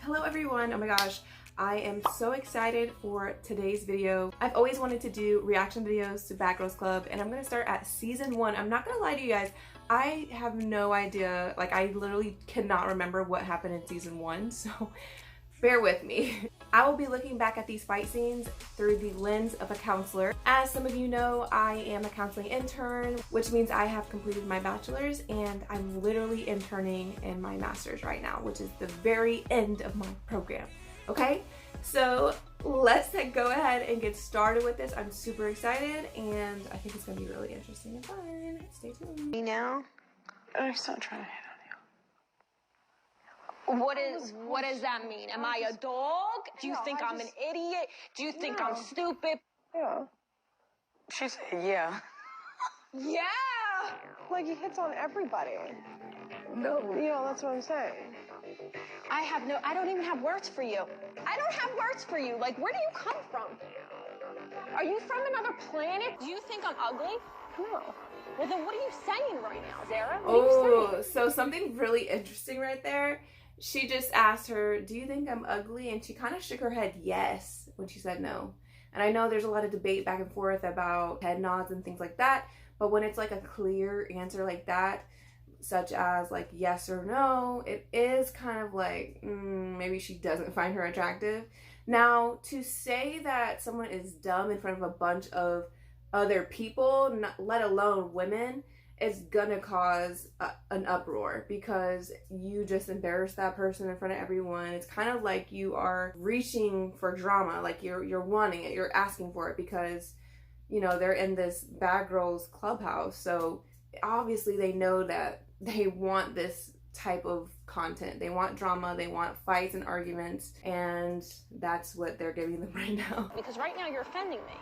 Hello everyone, oh my gosh, I am so excited for today's video. I've always wanted to do reaction videos to Bad Girls Club and I'm gonna start at season 1. I'm not gonna lie to you guys, I have no idea, like I literally cannot remember what happened in season 1, so bear with me. I will be looking back at these fight scenes through the lens of a counselor. As some of you know, I am a counseling intern, which means I have completed my bachelor's and I'm literally interning in my master's right now, which is the very end of my program, okay? So let's go ahead and get started with this. I'm super excited and I think it's gonna be really interesting and fun. Stay tuned. Me now? I'm just not trying to hit on What does that mean? Am I a dog? Do you think I'm an idiot? Do you think I'm stupid? you. Yeah. She said, yeah. Yeah! Like, he hits on everybody. No. You know, that's what I'm saying. I don't even have words for you. I don't have words for you. Like, where do you come from? Are you from another planet? Do you think I'm ugly? No. Well, then what are you saying right now, Zara? What are you saying? So something really interesting right there. She just asked her, do you think I'm ugly? And she kind of shook her head yes when she said no. And I know there's a lot of debate back and forth about head nods and things like that, but when it's like a clear answer like that, such as like yes or no, it is kind of like maybe she doesn't find her attractive. Now, to say that someone is dumb in front of a bunch of other people, let alone women, it's gonna cause an uproar because you just embarrassed that person in front of everyone. It's kind of like you are reaching for drama, like you're wanting it, you're asking for it because, you know, they're in this Bad Girls Clubhouse. So obviously they know that they want this type of content. They want drama, they want fights and arguments, and that's what they're giving them right now. Because right now you're offending me.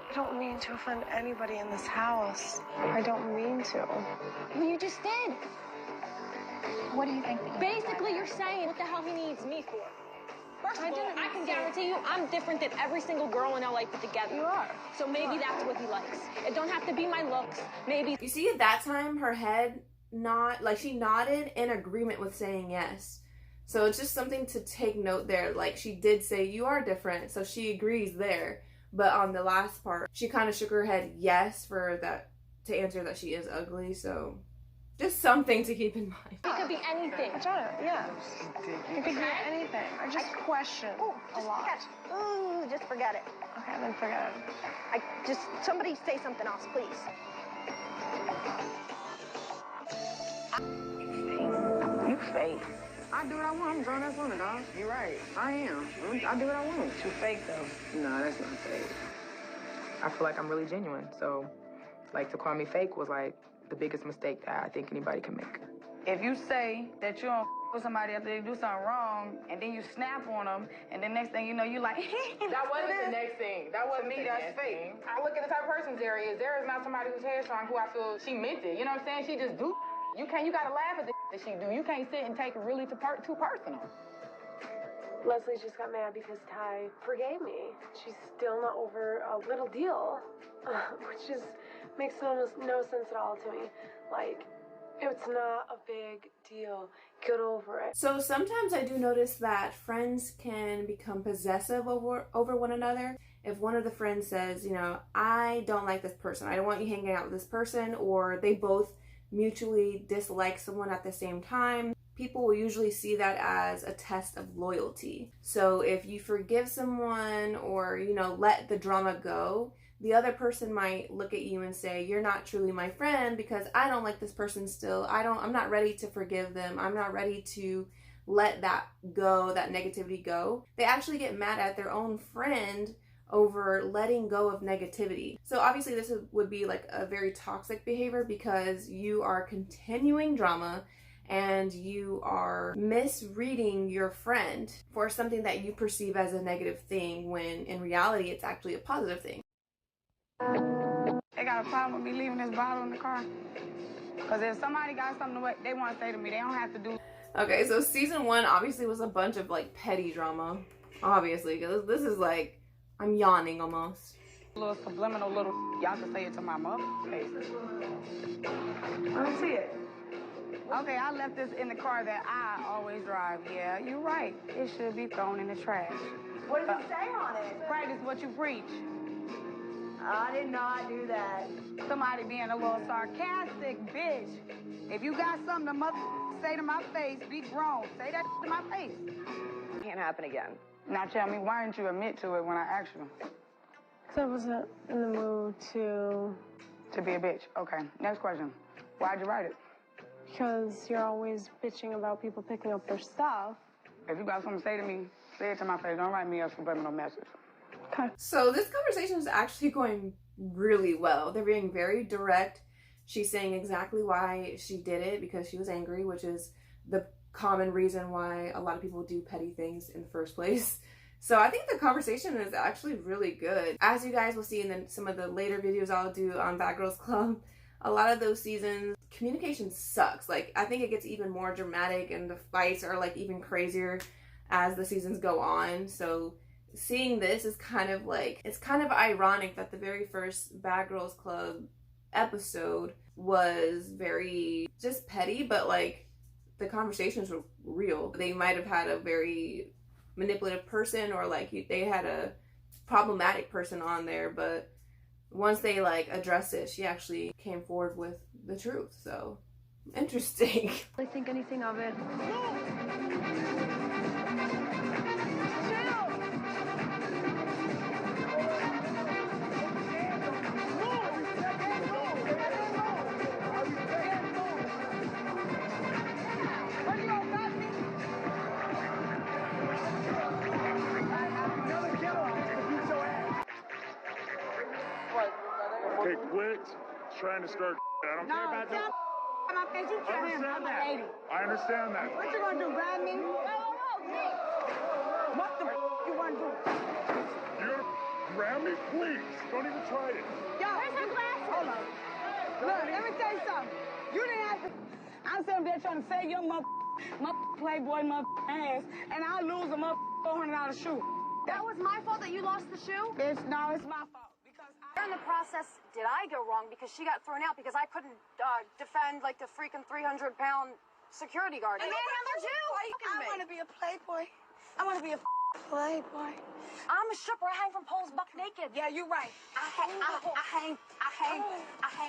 I don't mean to offend anybody in this house. I don't mean to. Well, you just did. What do you think? Basically, you're saying what the hell he needs me for. First of all, I can guarantee you I'm different than every single girl in LA put together. You are. So maybe that's what he likes. It don't have to be my looks. Maybe. You see, at that time, her head she nodded in agreement with saying yes. So it's just something to take note there. Like, she did say you are different, so she agrees there. But on the last part, she kind of shook her head yes for that, to answer that she is ugly. So just something to keep in mind. It could be anything. I try to, yeah. It could be anything. I just question a lot. Just forget it. Okay, then forget it. Somebody say something else, please. You fake. I do what I want. I'm grown ass woman, dog. You're right. I am. I do what I want. You fake though. No, that's not fake. I feel like I'm really genuine. So, like, to call me fake was like the biggest mistake that I think anybody can make. If you say that you don't with somebody after they do something wrong, and then you snap on them, and the next thing you know, you like, That wasn't the next thing. That wasn't me, the that's next fake. thing. I look at the type of person Zara is. Zara's not somebody who's headstrong, who I feel she meant it. You know what I'm saying? She just do. You gotta laugh at the that she do. You can't sit and take it really too personal. Leslie just got mad because Ty forgave me. She's still not over a little deal, which just makes no sense at all to me. Like, it's not a big deal. Get over it. So sometimes I do notice that friends can become possessive over one another. If one of the friends says, you know, I don't like this person, I don't want you hanging out with this person, or they both mutually dislike someone at the same time, people will usually see that as a test of loyalty. So if you forgive someone or, you know, let the drama go, the other person might look at you and say, you're not truly my friend because I don't like this person still. I'm not ready to forgive them. I'm not ready to let that go, that negativity go. They actually get mad at their own friend over letting go of negativity. So obviously this would be like a very toxic behavior because you are continuing drama and you are misreading your friend for something that you perceive as a negative thing when in reality it's actually a positive thing. They got a problem with me leaving this bottle in the car. Because if somebody got something they want to say to me, they don't have to do. Okay, so season 1 obviously was a bunch of like petty drama, obviously, because this is like, I'm yawning almost. Little subliminal little, y'all can say it to my mother face. I don't see it. Okay, I left this in the car that I always drive. Yeah, you're right. It should be thrown in the trash. What does it say on it? Practice what you preach. I did not do that. Somebody being a little sarcastic, bitch. If you got something to say to my face, be grown. Say that to my face. Can't happen again. Now tell me, why didn't you admit to it when I asked you? Because I wasn't in the mood to. To be a bitch. Okay, next question. Why'd you write it? Because you're always bitching about people picking up their stuff. If you got something to say to me, say it to my face. Don't write me a subliminal message. Okay. So this conversation is actually going really well. They're being very direct. She's saying exactly why she did it, because she was angry, which is the common reason why a lot of people do petty things in the first place. So I think the conversation is actually really good. As you guys will see in some of the later videos I'll do on Bad Girls Club, a lot of those seasons, communication sucks. Like, I think it gets even more dramatic and the fights are like even crazier as the seasons go on. So seeing this is kind of like, it's kind of ironic that the very first Bad Girls Club episode was very just petty, but like the conversations were real. They might have had a very manipulative person, or like they had a problematic person on there, but once they like addressed it, she actually came forward with the truth. So interesting. I think anything of it. Okay, quit trying to start. I don't care about that. My face, you I understand that. I understand that. What you gonna do, grab me? What the you gonna do? You're gonna grab me? Please, don't even try it. Yo, where's her glasses? Hold on. Look, let me tell you something. You didn't have to. I'm sitting there trying to save your Playboy ass, and I lose a $400 shoe. That was my fault that you lost the shoe? Bitch, no, it's my fault. In the process, did I go wrong because she got thrown out because I couldn't defend like the freaking 300-pound security guard? The manhandled you! I want to be a Playboy. I want to be a Playboy. I'm a stripper. I hang from poles buck naked. Yeah, you're right. I hang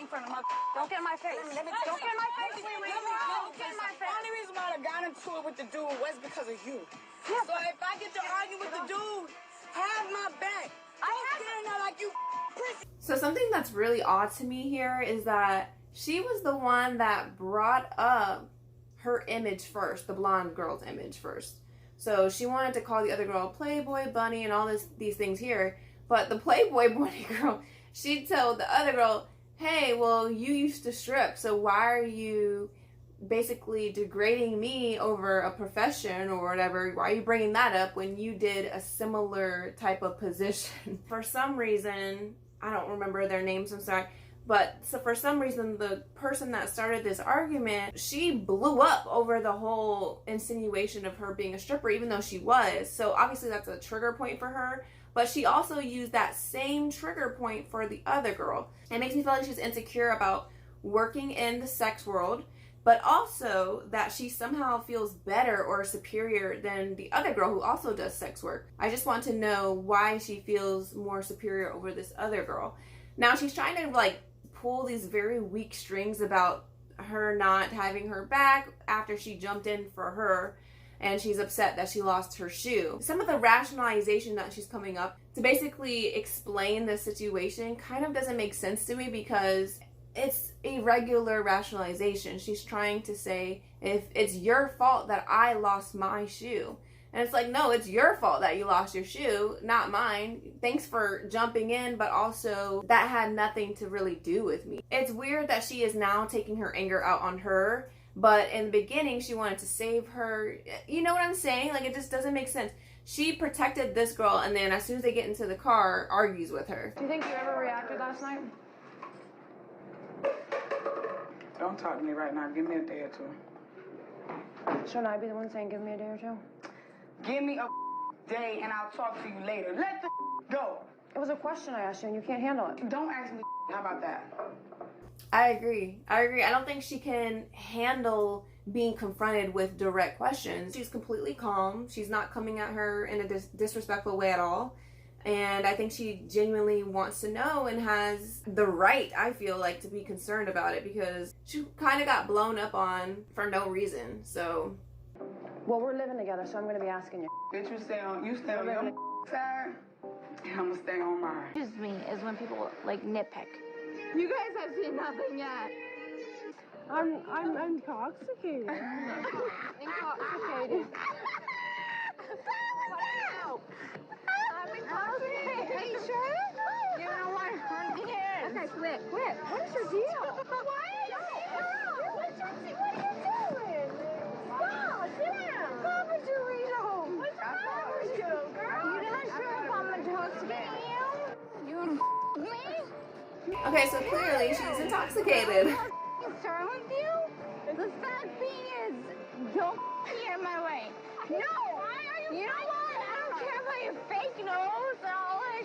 from the mother. Don't get in my face. Don't get in my face. Don't get in my face. The only reason why I got into it with the dude was because of you. Yeah, so if I get to argue with the dude, have my back. Don't stand there like you prissy. So something that's really odd to me here is that she was the one that brought up her image first, the blonde girl's image first. So she wanted to call the other girl Playboy Bunny and all these things here, but the Playboy Bunny girl, she told the other girl, hey, well, you used to strip, so why are you basically degrading me over a profession or whatever? Why are you bringing that up when you did a similar type of position? For some reason, I don't remember their names, I'm sorry, but so for some reason the person that started this argument, she blew up over the whole insinuation of her being a stripper, even though she was. So obviously that's a trigger point for her, but she also used that same trigger point for the other girl. It makes me feel like she's insecure about working in the sex world, but also that she somehow feels better or superior than the other girl who also does sex work. I just want to know why she feels more superior over this other girl. Now she's trying to like pull these very weak strings about her not having her back after she jumped in for her, and she's upset that she lost her shoe. Some of the rationalization that she's coming up to basically explain the situation kind of doesn't make sense to me, because it's a regular rationalization. She's trying to say, if it's your fault that I lost my shoe. And it's like, no, it's your fault that you lost your shoe, not mine. Thanks for jumping in, but also that had nothing to really do with me. It's weird that she is now taking her anger out on her, but in the beginning she wanted to save her. You know what I'm saying? Like, it just doesn't make sense. She protected this girl, and then as soon as they get into the car, argues with her. Do you think you ever reacted last night? Don't talk to me right now. Give me a day or two. Shouldn't I be the one saying give me a day or two? Give me a day and I'll talk to you later. Let the go. It was a question I asked you and you can't handle it. Don't ask me. How about that? I agree. I don't think she can handle being confronted with direct questions. She's completely calm. She's not coming at her in a disrespectful way at all. And I think she genuinely wants to know and has the right, I feel like, to be concerned about it, because she kind of got blown up on for no reason. So, Well, we're living together, so I'm going to be asking you. Bitch, you stay on your side, and I'm gonna stay on mine. Just me is when people like nitpick. You guys have seen nothing yet. I'm intoxicated. Intoxicated. I'm intoxicated. Are you sure? You don't want to okay, quit. What is your deal? What are you doing? Stop, sit down. Papa Dorito. What's wrong with you, girl? You're not sure if I'm intoxicating you? You me? okay, so clearly she's intoxicated. What's wrong with you? The fact being is, don't get in my way. No! You know what? I don't care about your fake nose and all that.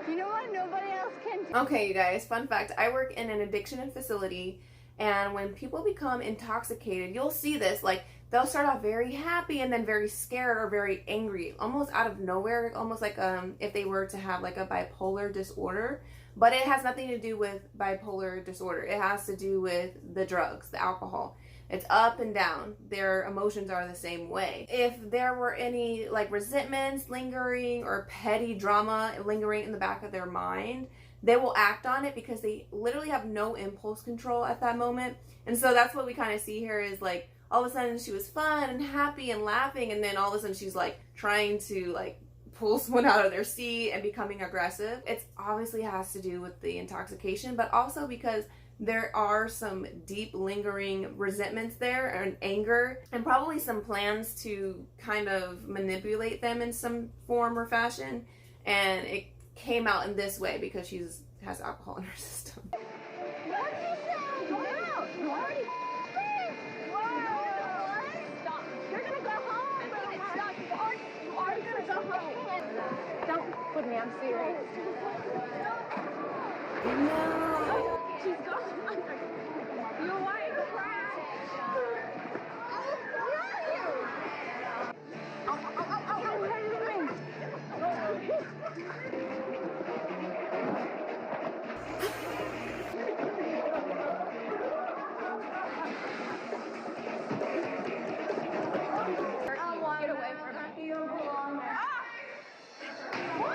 You know what? Nobody else can do. Okay, you guys, fun fact. I work in an addiction facility, and when people become intoxicated, you'll see this. Like, they'll start off very happy and then very scared or very angry, almost out of nowhere, almost like if they were to have like a bipolar disorder. But it has nothing to do with bipolar disorder. It has to do with the drugs, the alcohol. It's up and down. Their emotions are the same way. If there were any like resentments lingering or petty drama lingering in the back of their mind, they will act on it because they literally have no impulse control at that moment. And so that's what we kind of see here is like all of a sudden she was fun and happy and laughing, and then all of a sudden she's like trying to like pull someone out of their seat and becoming aggressive. It obviously has to do with the intoxication, but also because there are some deep lingering resentments there and anger, and probably some plans to kind of manipulate them in some form or fashion. And it came out in this way because she has alcohol in her system. Don't put me, I'm serious. No. She's gone. You're white, crap. Get away from her.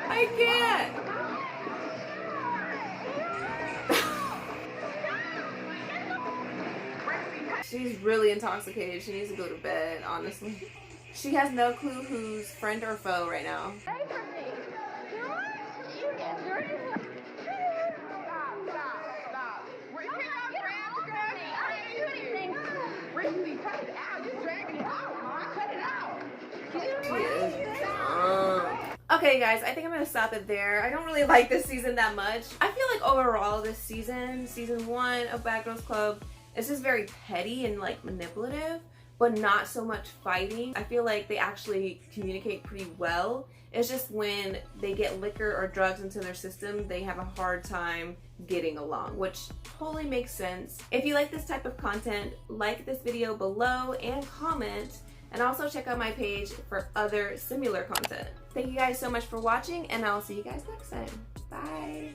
I can't. She's really intoxicated. She needs to go to bed, honestly. She has no clue who's friend or foe right now. Away from me. You get dirty. Stop. We're here on I didn't do anything. Brittany, cut it out. You're dragging it out, Ma. Cut it out. She is drunk. Okay, guys, I think I'm gonna stop it there. I don't really like this season that much. I feel like overall this season 1 of Bad Girls Club, it's just very petty and like manipulative, but not so much fighting. I feel like they actually communicate pretty well. It's just when they get liquor or drugs into their system, they have a hard time getting along, which totally makes sense. If you like this type of content, like this video below and comment, and also check out my page for other similar content. Thank you guys so much for watching, and I'll see you guys next time. Bye.